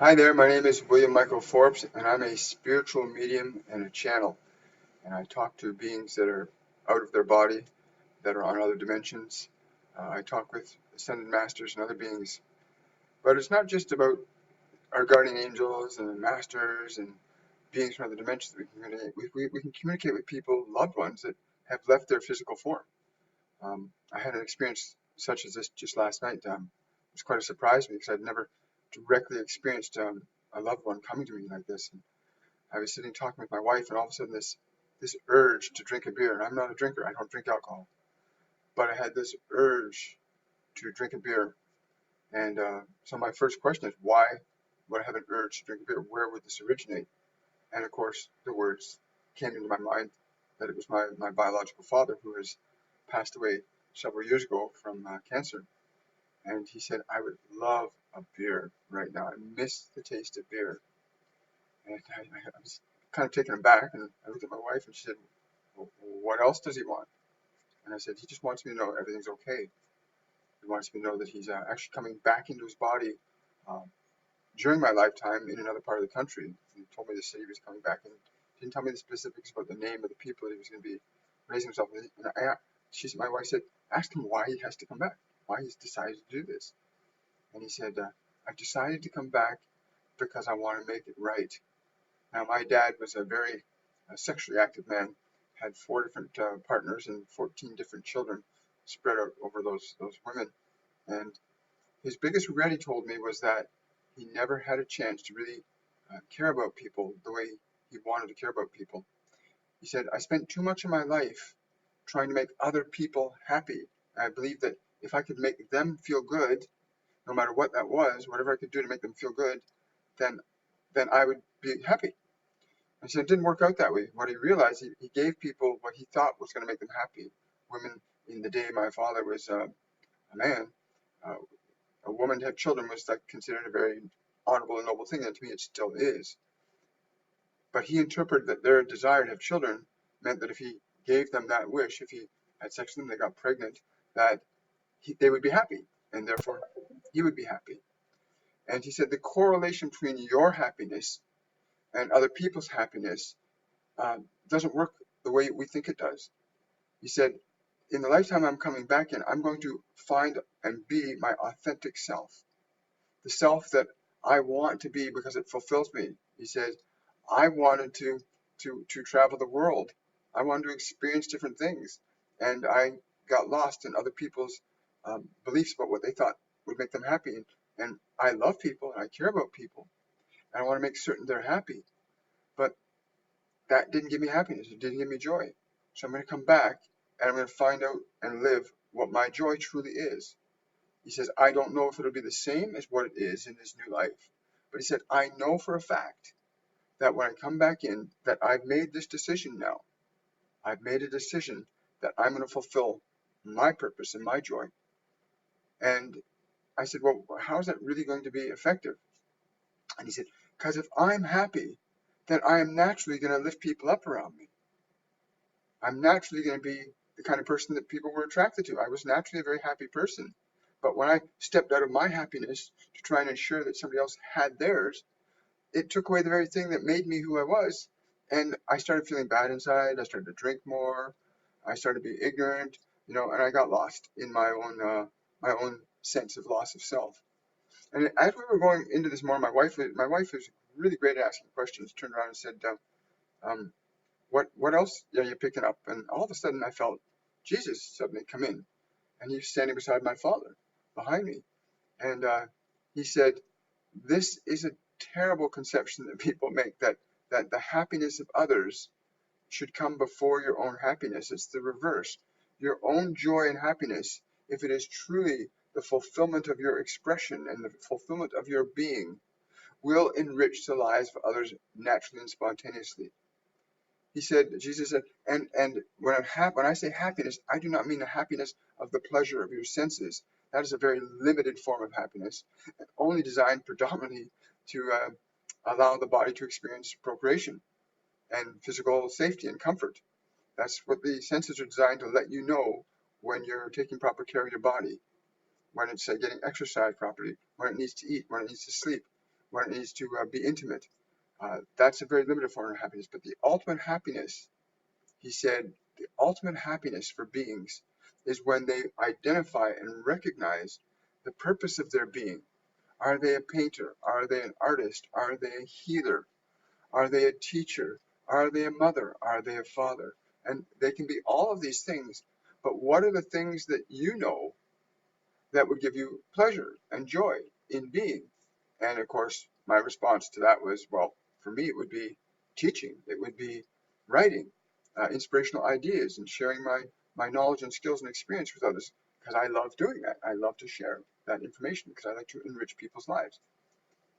Hi there, my name is William Michael Forbes, and I'm a spiritual medium and a channel. And I talk to beings that are out of their body, that are on other dimensions. I talk with ascended masters and other beings. But it's not just about our guardian angels and masters and beings from other dimensions that we can communicate. We can communicate with people, loved ones, that have left their physical form. I had an experience such as this just last night. It was quite a surprise to me because I'd never directly experienced a loved one coming to me like this. And I was sitting talking with my wife, and all of a sudden this urge to drink a beer. And I'm not a drinker; I don't drink alcohol, but I had this urge to drink a beer. And so my first question is, why would I have an urge to drink a beer? Where would this originate? And of course, the words came into my mind that it was my biological father who has passed away several years ago from cancer. And he said, I would love a beer right now. I miss the taste of beer. And I was kind of taken aback, and I looked at my wife, and she said, well, what else does he want? And I said, he just wants me to know everything's okay. He wants me to know that he's actually coming back into his body um, during my lifetime in another part of the country. He told me the city he was coming back, and didn't tell me the specifics about the name of the people that he was going to be raising himself with. And my wife said, ask him why he has to come back, why he's decided to do this. And he said, I've decided to come back because I want to make it right. Now, my dad was a very sexually active man, had 4 different partners and 14 different children spread out over those women. And his biggest regret, he told me, was that he never had a chance to really care about people the way he wanted to care about people. He said, I spent too much of my life trying to make other people happy. I believe that if I could make them feel good, no matter what that was, whatever I could do to make them feel good, then I would be happy. And so it didn't work out that way. What he realized, he gave people what he thought was going to make them happy. Women, in the day my father was a man, uh, a woman to have children was like considered a very honorable and noble thing, and to me it still is. But he interpreted that their desire to have children meant that if he gave them that wish, if he had sex with them, they got pregnant, that they would be happy, and therefore he would be happy. And he said the correlation between your happiness and other people's happiness doesn't work the way we think it does. He said, in the lifetime I'm coming back in, I'm going to find and be my authentic self, the self that I want to be because it fulfills me. He said, I wanted to travel the world. I wanted to experience different things. And I got lost in other people's beliefs about what they thought would make them happy. And I love people and I care about people. And I want to make certain they're happy. But that didn't give me happiness. It didn't give me joy. So I'm going to come back and I'm going to find out and live what my joy truly is. He says, I don't know if it'll be the same as what it is in this new life. But he said, I know for a fact that when I come back in, that I've made this decision now. I've made a decision that I'm going to fulfill my purpose and my joy. And I said, well, how is that really going to be effective? And he said, because if I'm happy, then I am naturally going to lift people up around me. I'm naturally going to be the kind of person that people were attracted to. I was naturally a very happy person. But when I stepped out of my happiness to try and ensure that somebody else had theirs, it took away the very thing that made me who I was. And I started feeling bad inside. I started to drink more. I started to be ignorant, and I got lost in my own sense of loss of self. And as we were going into this more, my wife was really great at asking questions, turned around and said, um, what else are you picking up? And all of a sudden I felt Jesus suddenly come in, and he was standing beside my father, behind me. And he said, this is a terrible conception that people make, that the happiness of others should come before your own happiness. It's the reverse. Your own joy and happiness, if it is truly the fulfillment of your expression and the fulfillment of your being, will enrich the lives of others naturally and spontaneously. He said, Jesus said, and when I say happiness, I do not mean the happiness of the pleasure of your senses. That is a very limited form of happiness, only designed predominantly to allow the body to experience procreation and physical safety and comfort. That's what the senses are designed to let you know when you're taking proper care of your body, when it's getting exercise properly, when it needs to eat, when it needs to sleep, when it needs to be intimate. That's a very limited form of happiness. But the ultimate happiness, he said, the ultimate happiness for beings is when they identify and recognize the purpose of their being. Are they a painter? Are they an artist? Are they a healer? Are they a teacher? Are they a mother? Are they a father? And they can be all of these things, but what are the things that you know that would give you pleasure and joy in being? And of course, my response to that was, well, for me, it would be teaching. It would be writing, inspirational ideas, and sharing my knowledge and skills and experience with others, because I love doing that. I love to share that information because I like to enrich people's lives.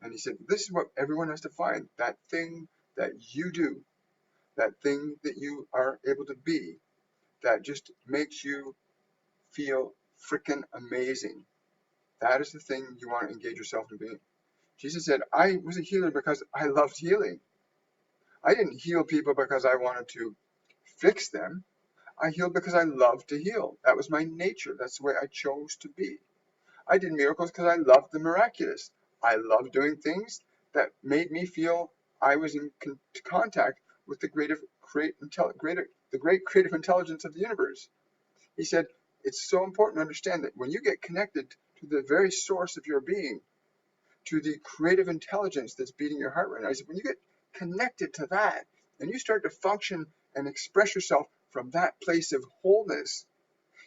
And he said, this is what everyone has to find, that thing that you do, that thing that you are able to be, that just makes you feel freaking amazing. That is the thing you want to engage yourself in being. Jesus said, I was a healer because I loved healing. I didn't heal people because I wanted to fix them. I healed because I loved to heal. That was my nature. That's the way I chose to be. I did miracles because I loved the miraculous. I loved doing things that made me feel I was in contact with the great creative intelligence of the universe. He said, it's so important to understand that when you get connected to the very source of your being, to the creative intelligence that's beating your heart right now, he said, when you get connected to that and you start to function and express yourself from that place of wholeness,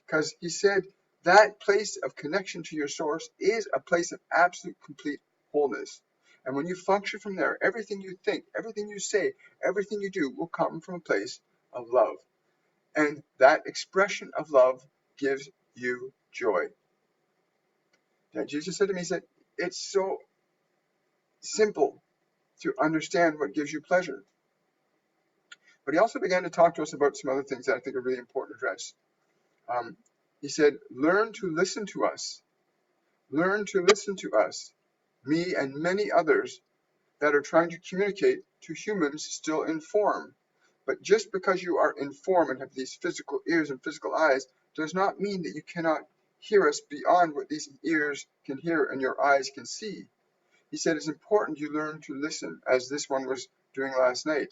because he said that place of connection to your source is a place of absolute complete wholeness. And when you function from there, everything you think, everything you say, everything you do will come from a place of love. And that expression of love gives you joy. Now, Jesus said to me, he said, it's so simple to understand what gives you pleasure. But he also began to talk to us about some other things that I think are really important to address. He said, learn to listen to us. Learn to listen to us, me and many others that are trying to communicate to humans still in form. But just because you are in form and have these physical ears and physical eyes does not mean that you cannot hear us beyond what these ears can hear and your eyes can see. He said it's important you learn to listen, as this one was doing last night.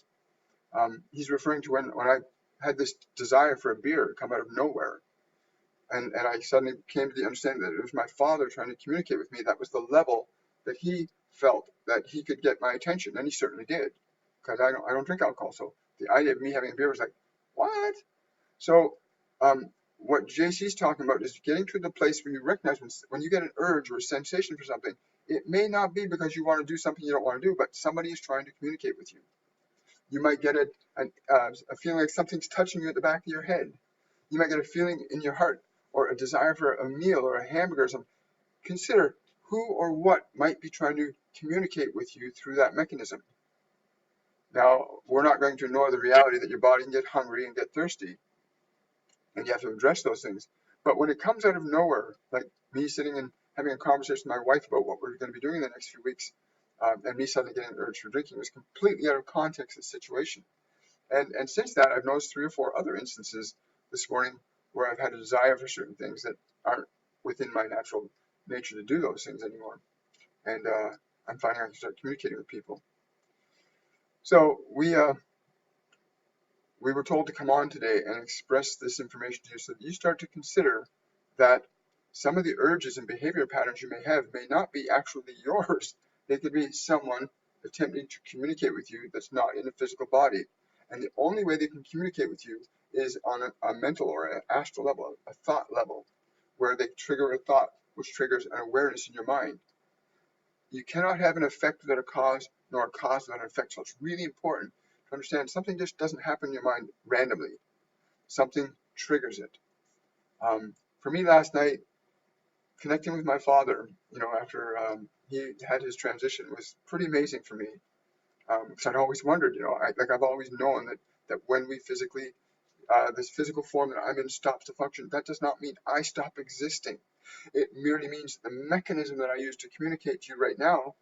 He's referring to when I had this desire for a beer come out of nowhere. And I suddenly came to the understanding that it was my father trying to communicate with me. That was the level that he felt that he could get my attention, and he certainly did, because I don't drink alcohol. So the idea of me having a beer was like, what? So what JC's talking about is getting to the place where you recognize when you get an urge or a sensation for something, it may not be because you want to do something you don't want to do, but somebody is trying to communicate with you. You might get a feeling like something's touching you at the back of your head. You might get a feeling in your heart or a desire for a meal or a hamburger or something. Consider who or what might be trying to communicate with you through that mechanism. Now, we're not going to ignore the reality that your body can get hungry and get thirsty, and you have to address those things. But when it comes out of nowhere, like me sitting and having a conversation with my wife about what we're going to be doing in the next few weeks, and me suddenly getting an urge for drinking, was completely out of context of the situation. And since that, I've noticed 3 or 4 other instances this morning where I've had a desire for certain things that aren't within my natural nature to do those things anymore. And I'm finding I can start communicating with people. So we were told to come on today and express this information to you so that you start to consider that some of the urges and behavior patterns you may have may not be actually yours. They could be someone attempting to communicate with you that's not in a physical body. And the only way they can communicate with you is on a mental or an astral level, a thought level, where they trigger a thought which triggers an awareness in your mind. You cannot have an effect without a cause, nor a cause without an effect. So it's really important to understand something just doesn't happen in your mind randomly. Something triggers it. For me last night, connecting with my father, after he had his transition, was pretty amazing for me. Because I'd always wondered, I've always known that when we physically, this physical form that I'm in stops to function, that does not mean I stop existing. It merely means the mechanism that I use to communicate to you right now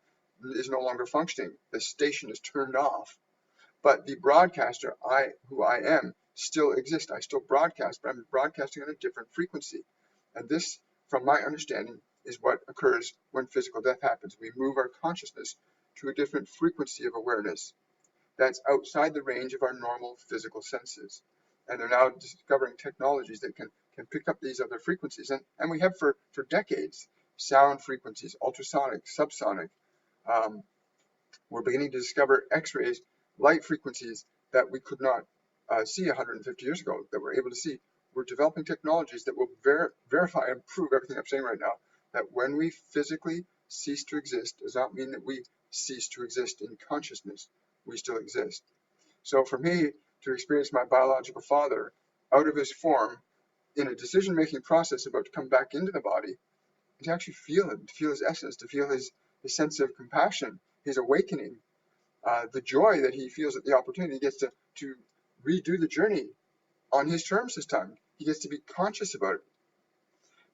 is no longer functioning. The station is turned off. But the broadcaster, who I am, still exists. I still broadcast, but I'm broadcasting on a different frequency. And this, from my understanding, is what occurs when physical death happens. We move our consciousness to a different frequency of awareness that's outside the range of our normal physical senses. And they're now discovering technologies that can pick up these other frequencies. And we have for decades, sound frequencies, ultrasonic, subsonic. Um, we're beginning to discover X-rays, light frequencies that we could not see 150 years ago, that we're able to see. We're developing technologies that will verify and prove everything I'm saying right now, that when we physically cease to exist does not mean that we cease to exist in consciousness. We still exist. So for me to experience my biological father out of his form in a decision-making process about to come back into the body, and to actually feel him, to feel his essence, to feel his sense of compassion, his awakening, the joy that he feels at the opportunity, he gets to redo the journey on his terms this time. He gets to be conscious about it.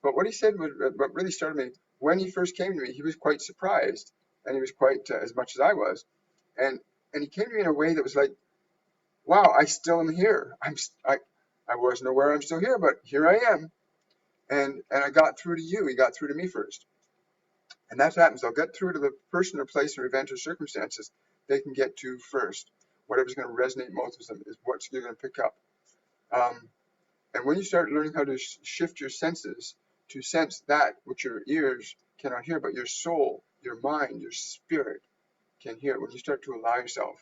But what he said, what really started me, when he first came to me, he was quite surprised, and he was quite, as much as I was, and he came to me in a way that was like, wow, I still am here. I wasn't aware I'm still here, but here I am. And I got through to you. He got through to me first. And that's what happens. They'll get through to the person or place or event or circumstances they can get to first. Whatever's going to resonate most with them is what you're going to pick up. And when you start learning how to shift your senses to sense that which your ears cannot hear, but your soul, your mind, your spirit can hear, when you start to allow yourself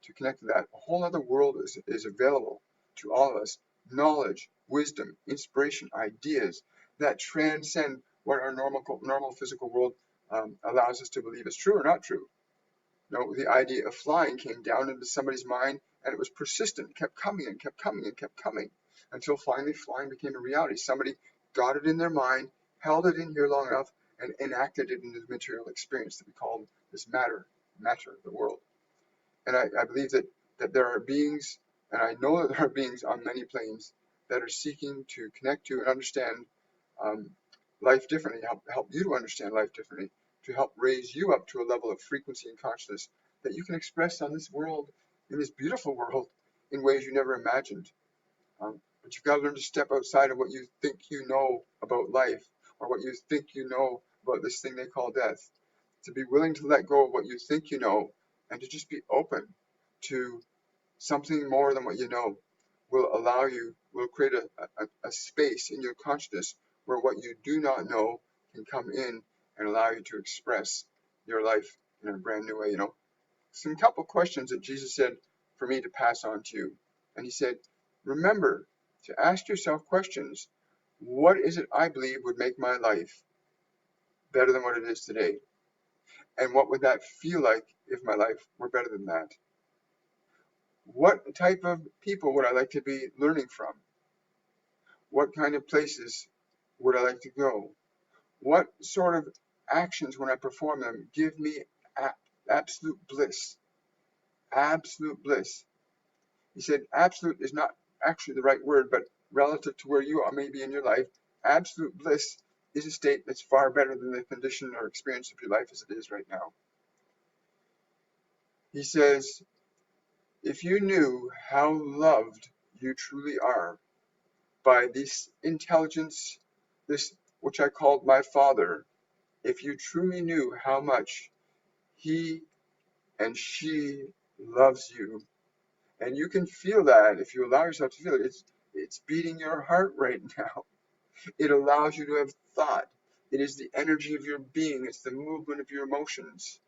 to connect to that, a whole other world is available to all of us. Knowledge, wisdom, inspiration, ideas that transcend what our normal physical world allows us to believe is true or not true. No, the idea of flying came down into somebody's mind, and it was persistent, kept coming and kept coming and kept coming, until finally flying became a reality. Somebody got it in their mind, held it in here long enough, and enacted it into the material experience that we call this matter, the world. And I believe that there are beings, and I know that there are beings on many planes that are seeking to connect to and understand life differently, help you to understand life differently, to help raise you up to a level of frequency and consciousness that you can express on this world, in this beautiful world, in ways you never imagined. But you've got to learn to step outside of what you think you know about life, or what you think you know about this thing they call death. To be willing to let go of what you think you know, and to just be open to something more than what you know, will create a space in your consciousness where what you do not know can come in and allow you to express your life in a brand new way. Some couple questions that Jesus said for me to pass on to you. And he said, remember to ask yourself questions. What is it I believe would make my life better than what it is today? And what would that feel like if my life were better than that? What type of people would I like to be learning from? What kind of places would I like to go? What sort of actions, when I perform them, give me absolute bliss? Absolute bliss. He said absolute is not actually the right word, but relative to where you are maybe in your life, absolute bliss is a state that's far better than the condition or experience of your life as it is right now. He says, if you knew how loved you truly are by this intelligence, this which I called my Father, if you truly knew how much he and she loves you, and you can feel that if you allow yourself to feel it, it's beating your heart right now. It allows you to have thought. It is the energy of your being. It's the movement of your emotions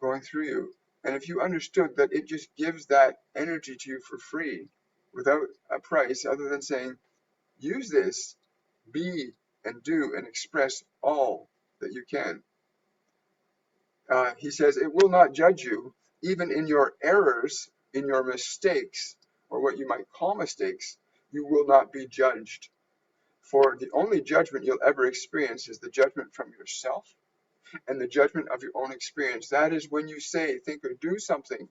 going through you. And if you understood that it just gives that energy to you for free without a price other than saying, use this, be and do and express all that you can. He says, it will not judge you, even in your errors, in your mistakes, or what you might call mistakes, you will not be judged. For the only judgment you'll ever experience is the judgment from yourself and the judgment of your own experience. That is when you say, think, or do something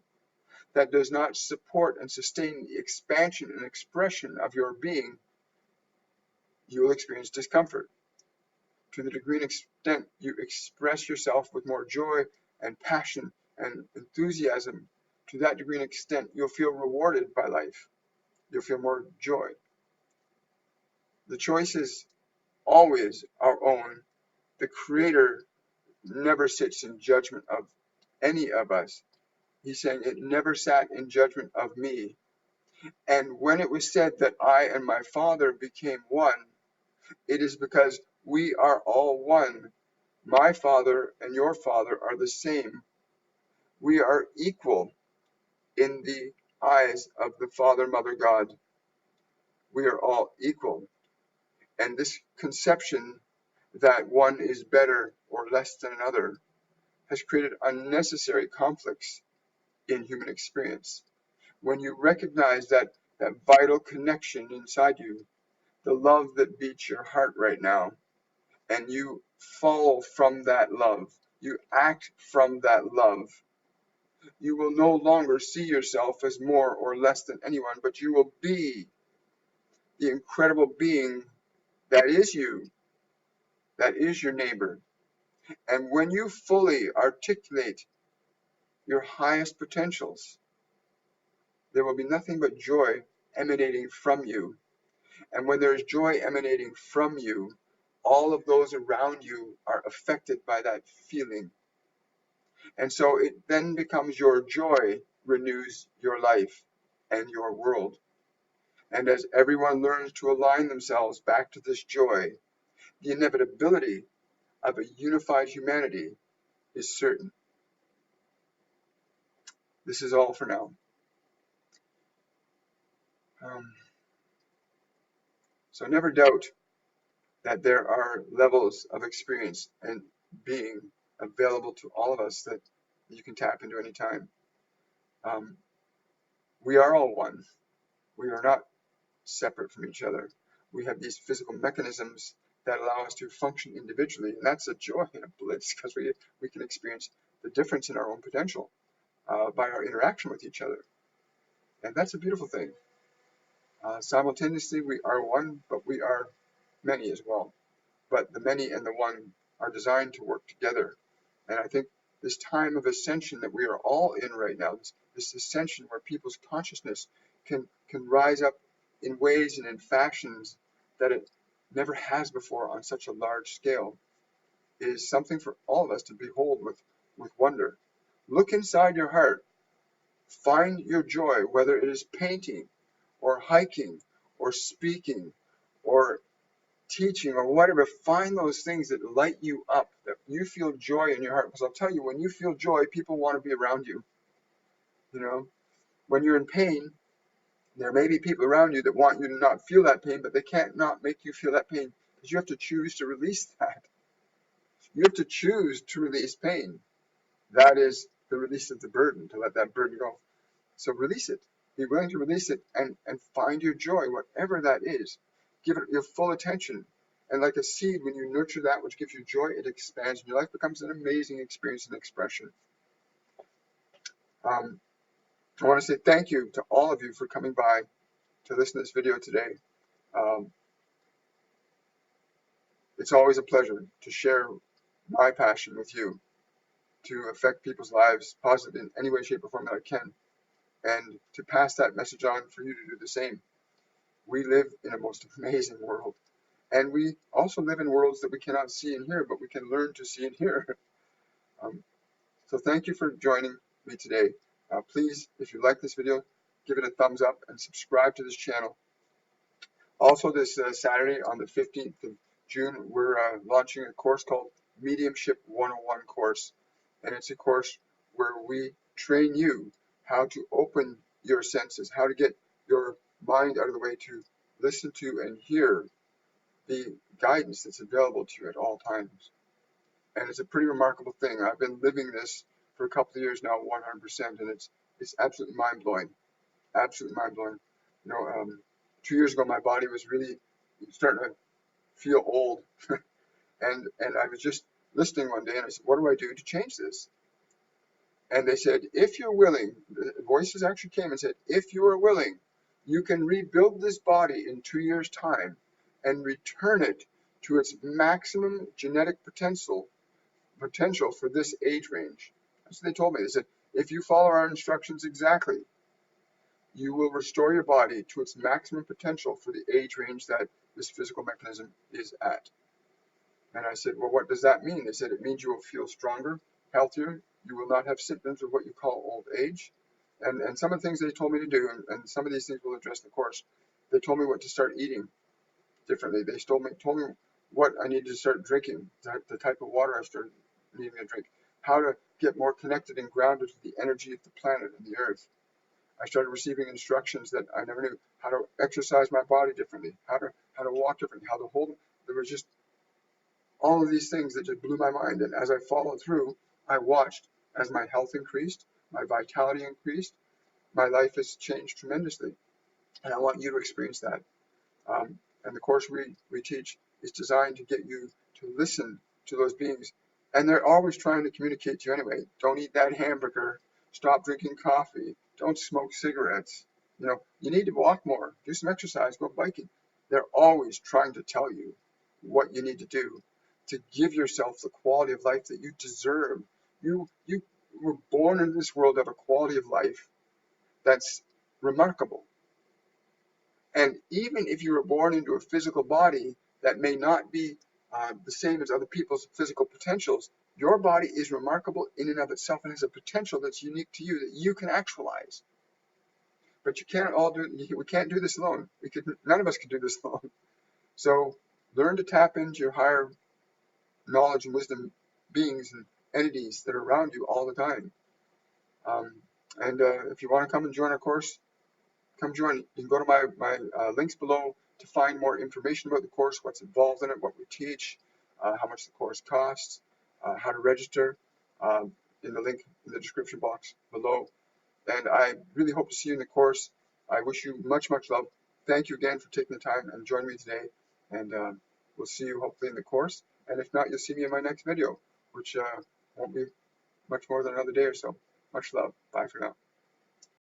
that does not support and sustain the expansion and expression of your being, you will experience discomfort. To the degree and extent you express yourself with more joy and passion and enthusiasm, to that degree and extent you'll feel rewarded by life. You'll feel more joy. The choice is always our own. The Creator never sits in judgment of any of us. He's saying it never sat in judgment of me. And when it was said that I and my Father became one, it is because we are all one. My Father and your Father are the same. We are equal in the eyes of the Father, Mother, God. We are all equal. And this conception that one is better or less than another has created unnecessary conflicts in human experience. When you recognize that vital connection inside you, the love that beats your heart right now, and you follow from that love, you act from that love, you will no longer see yourself as more or less than anyone, but you will be the incredible being that is you, that is your neighbor. And when you fully articulate your highest potentials, there will be nothing but joy emanating from you. And when there is joy emanating from you, all of those around you are affected by that feeling. And so it then becomes your joy renews your life and your world. And as everyone learns to align themselves back to this joy, the inevitability of a unified humanity is certain. This is all for now. So never doubt that there are levels of experience and being available to all of us that you can tap into any time. We are all one. We are not separate from each other. We have these physical mechanisms that allow us to function individually, and that's a joy and a bliss because we can experience the difference in our own potential by our interaction with each other. And that's a beautiful thing. Simultaneously, we are one, but we are many as well. But the many and the one are designed to work together. And I think this time of ascension that we are all in right now, this ascension where people's consciousness can rise up in ways and in fashions that it never has before on such a large scale, is something for all of us to behold with wonder. Look inside your heart. Find your joy, whether it is painting or hiking or speaking or teaching or whatever. Find those things that light you up, that you feel joy in your heart. Because I'll tell you, when you feel joy, people want to be around you. You know, when you're in pain, there may be people around you that want you to not feel that pain, but they can't not make you feel that pain because you have to choose to release that. You have to choose to release pain. That is the release of the burden, to let that burden go. So release it. Be willing to release it and find your joy, whatever that is. Give it your full attention. And like a seed, when you nurture that which gives you joy, it expands and your life becomes an amazing experience and expression. I want to say thank you to all of you for coming by to listen to this video today. It's always a pleasure to share my passion with you, to affect people's lives positively in any way, shape, or form that I can, and to pass that message on for you to do the same. We live in a most amazing world. And we also live in worlds that we cannot see and hear, but we can learn to see and hear. So thank you for joining me today. Please, if you like this video, give it a thumbs up and subscribe to this channel. Also, this Saturday on the 15th of June, we're launching a course called Mediumship 101 course. And it's a course where we train you how to open your senses, how to get your mind out of the way to listen to and hear the guidance that's available to you at all times. And it's a pretty remarkable thing. I've been living this for a couple of years now, 100%, and it's absolutely mind-blowing. Absolutely mind-blowing. You know, 2 years ago, my body was really starting to feel old, and I was just listening one day, and I said, "What do I do to change this?" And they said, "If you're willing," the voices actually came and said, "If you are willing, you can rebuild this body in 2 years' time and return it to its maximum genetic potential for this age range." That's what they told me. They said, "If you follow our instructions exactly, you will restore your body to its maximum potential for the age range that this physical mechanism is at." And I said, well, what does that mean? They said, it means you will feel stronger, healthier. You will not have symptoms of what you call old age. And some of the things they told me to do, and some of these things will address the course. They told me what to start eating differently. They told me what I needed to start drinking, the type of water I started needing to drink, how to get more connected and grounded to the energy of the planet and the earth. I started receiving instructions that I never knew, how to exercise my body differently, how to walk differently, how to hold. There was just all of these things that just blew my mind. And as I followed through, I watched as my health increased, my vitality increased, my life has changed tremendously. And I want you to experience that. And the course we teach is designed to get you to listen to those beings. And they're always trying to communicate to you anyway. Don't eat that hamburger. Stop drinking coffee. Don't smoke cigarettes. You need to walk more. Do some exercise. Go biking. They're always trying to tell you what you need to do to give yourself the quality of life that you deserve. You were born into this world to have a quality of life that's remarkable. And even if you were born into a physical body that may not be the same as other people's physical potentials, your body is remarkable in and of itself and has a potential that's unique to you that you can actualize. But you can't all do it. We can't do this alone. None of us can do this alone. So learn to tap into your higher knowledge and wisdom beings and entities that are around you all the time. And if you want to come and join our course, come join. You can go to my links below to find more information about the course, what's involved in it, what we teach, how much the course costs, how to register, in the link in the description box below. And I really hope to see you in the course. I wish you much, much love. Thank you again for taking the time and joining me today. And we'll see you hopefully in the course. And if not, you'll see me in my next video, which won't be much more than another day or so. Much love. Bye for now.